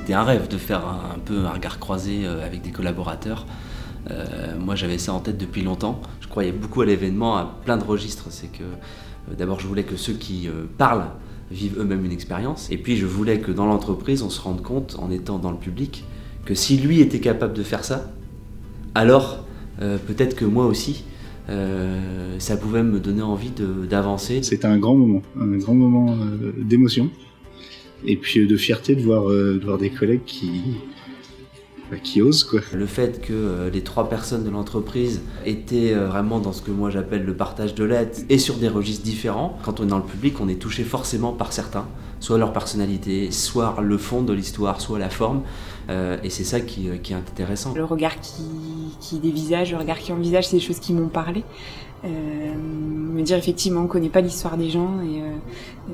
c'était un rêve de faire un peu un regard croisé avec des collaborateurs. Moi j'avais ça en tête depuis longtemps. Je croyais beaucoup à l'événement à plein de registres. C'est que d'abord je voulais que ceux qui parlent vivent eux-mêmes une expérience. Et puis je voulais que dans l'entreprise on se rende compte en étant dans le public que si lui était capable de faire ça, alors peut-être que moi aussi ça pouvait me donner envie d'avancer. C'était un grand moment d'émotion et puis de fierté de voir des collègues qui osent, quoi. Le fait que les 3 personnes de l'entreprise étaient vraiment dans ce que moi j'appelle le partage de l'aide et sur des registres différents. Quand on est dans le public, on est touché forcément par certains, soit leur personnalité, soit le fond de l'histoire, soit la forme. Et c'est ça qui est intéressant. Le regard qui dévisage, le regard qui envisage, c'est des choses qui m'ont parlé. Me dire effectivement on connaît pas l'histoire des gens et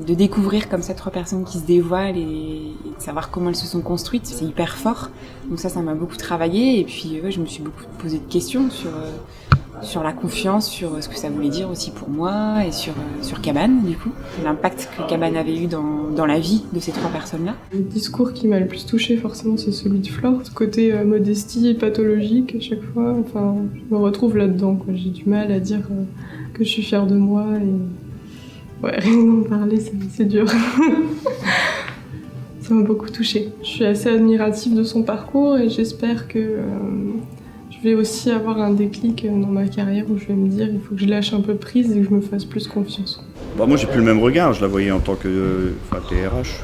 de découvrir comme ça 3 personnes qui se dévoilent et de savoir comment elles se sont construites, c'est hyper fort. Donc ça m'a beaucoup travaillé et puis je me suis beaucoup posé de questions sur la confiance, sur ce que ça voulait dire aussi pour moi et sur Cabane du coup, l'impact que Cabane avait eu dans la vie de ces 3 personnes-là. Le discours qui m'a le plus touchée forcément c'est celui de Flore, ce côté modestie et pathologique à chaque fois, enfin je me retrouve là-dedans quoi. J'ai du mal à dire que je suis fière de moi et ouais, rien d'en parler c'est dur. Ça m'a beaucoup touchée. Je suis assez admirative de son parcours et j'espère que je vais aussi avoir un déclic dans ma carrière où je vais me dire il faut que je lâche un peu prise et que je me fasse plus confiance. Bah moi j'ai plus le même regard, je la voyais en tant que TRH.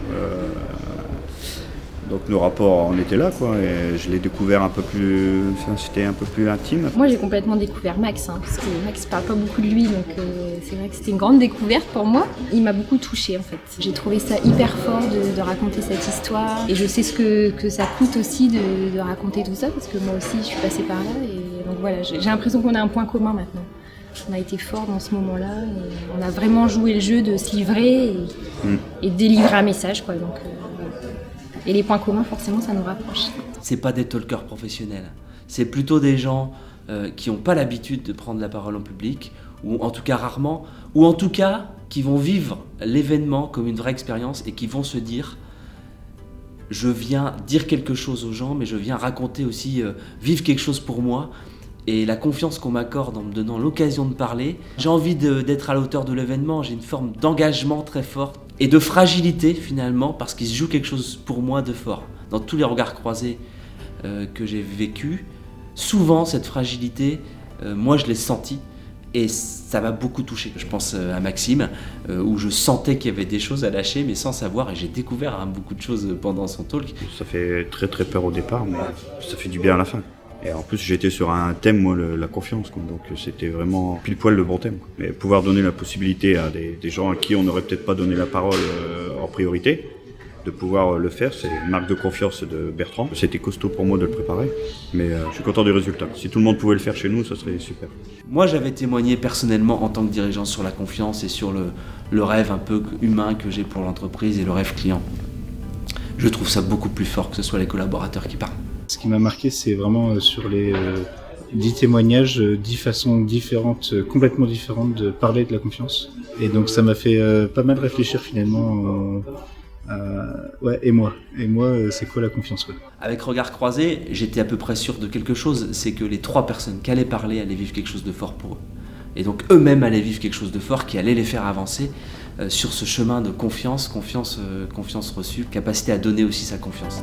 Donc nos rapports en étaient là quoi, et je l'ai découvert un peu plus, c'était un peu plus intime. Moi j'ai complètement découvert Max, parce que Max parle pas beaucoup de lui, donc c'est vrai que c'était une grande découverte pour moi. Il m'a beaucoup touchée en fait. J'ai trouvé ça hyper fort de raconter cette histoire, et je sais ce que ça coûte aussi de raconter tout ça, parce que moi aussi je suis passée par là, et donc voilà, j'ai l'impression qu'on a un point commun maintenant. On a été fort dans ce moment-là, et on a vraiment joué le jeu de se livrer et de délivrer un message quoi. Donc, et les points communs, forcément, ça nous rapproche. C'est pas des talkers professionnels, c'est plutôt des gens qui n'ont pas l'habitude de prendre la parole en public, ou en tout cas rarement, ou en tout cas qui vont vivre l'événement comme une vraie expérience et qui vont se dire je viens dire quelque chose aux gens, mais je viens raconter aussi, vivre quelque chose pour moi. Et la confiance qu'on m'accorde en me donnant l'occasion de parler, j'ai envie d'être à la hauteur de l'événement, j'ai une forme d'engagement très forte et de fragilité finalement, parce qu'il se joue quelque chose pour moi de fort. Dans tous les regards croisés que j'ai vécus, souvent cette fragilité, moi je l'ai sentie et ça m'a beaucoup touché. Je pense à Maxime, où je sentais qu'il y avait des choses à lâcher mais sans savoir, et j'ai découvert beaucoup de choses pendant son talk. Ça fait très très peur au départ, mais ça fait du bien à la fin. Et en plus, j'étais sur un thème, moi, la confiance, quoi. Donc c'était vraiment pile poil le bon thème, quoi. Mais pouvoir donner la possibilité à des gens à qui on n'aurait peut-être pas donné la parole en priorité, de pouvoir le faire, c'est une marque de confiance de Bertrand. C'était costaud pour moi de le préparer, mais je suis content du résultat. Si tout le monde pouvait le faire chez nous, ça serait super. Moi, j'avais témoigné personnellement en tant que dirigeant sur la confiance et sur le rêve un peu humain que j'ai pour l'entreprise et le rêve client. Je trouve ça beaucoup plus fort que ce soit les collaborateurs qui parlent. Ce qui m'a marqué, c'est vraiment sur les 10 témoignages, 10 façons différentes, complètement différentes de parler de la confiance. Et donc ça m'a fait pas mal réfléchir finalement. Et moi, c'est quoi la confiance, quoi. Avec Regard Croisé, j'étais à peu près sûr de quelque chose, c'est que les 3 personnes qui allaient parler allaient vivre quelque chose de fort pour eux. Et donc eux-mêmes allaient vivre quelque chose de fort qui allait les faire avancer sur ce chemin de confiance reçue, capacité à donner aussi sa confiance.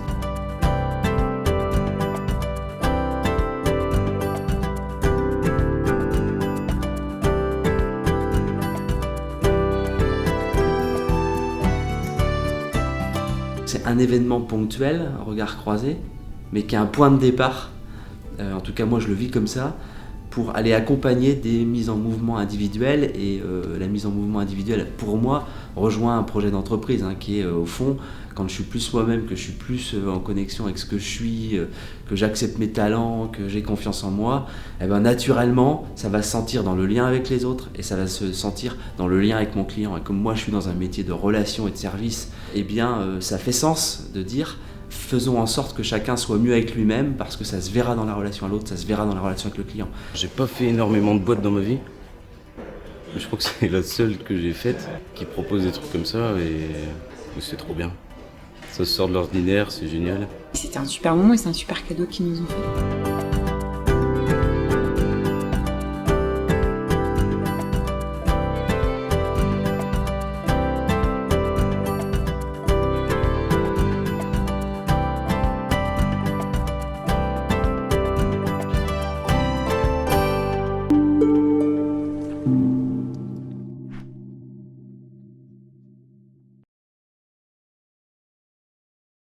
C'est un événement ponctuel, un regard croisé, mais qui a un point de départ, en tout cas moi je le vis comme ça, pour aller accompagner des mises en mouvement individuelles. Et la mise en mouvement individuelle, pour moi, rejoint un projet d'entreprise qui est au fond, quand je suis plus moi-même, que je suis plus en connexion avec ce que je suis, que j'accepte mes talents, que j'ai confiance en moi, et ben naturellement, ça va se sentir dans le lien avec les autres et ça va se sentir dans le lien avec mon client. Et comme moi, je suis dans un métier de relation et de service, eh bien, ça fait sens de dire faisons en sorte que chacun soit mieux avec lui-même, parce que ça se verra dans la relation à l'autre, ça se verra dans la relation avec le client. J'ai pas fait énormément de boîtes dans ma vie. Je crois que c'est la seule que j'ai faite qui propose des trucs comme ça et c'est trop bien. Ça sort de l'ordinaire, c'est génial. C'était un super moment et c'est un super cadeau qu'ils nous ont fait.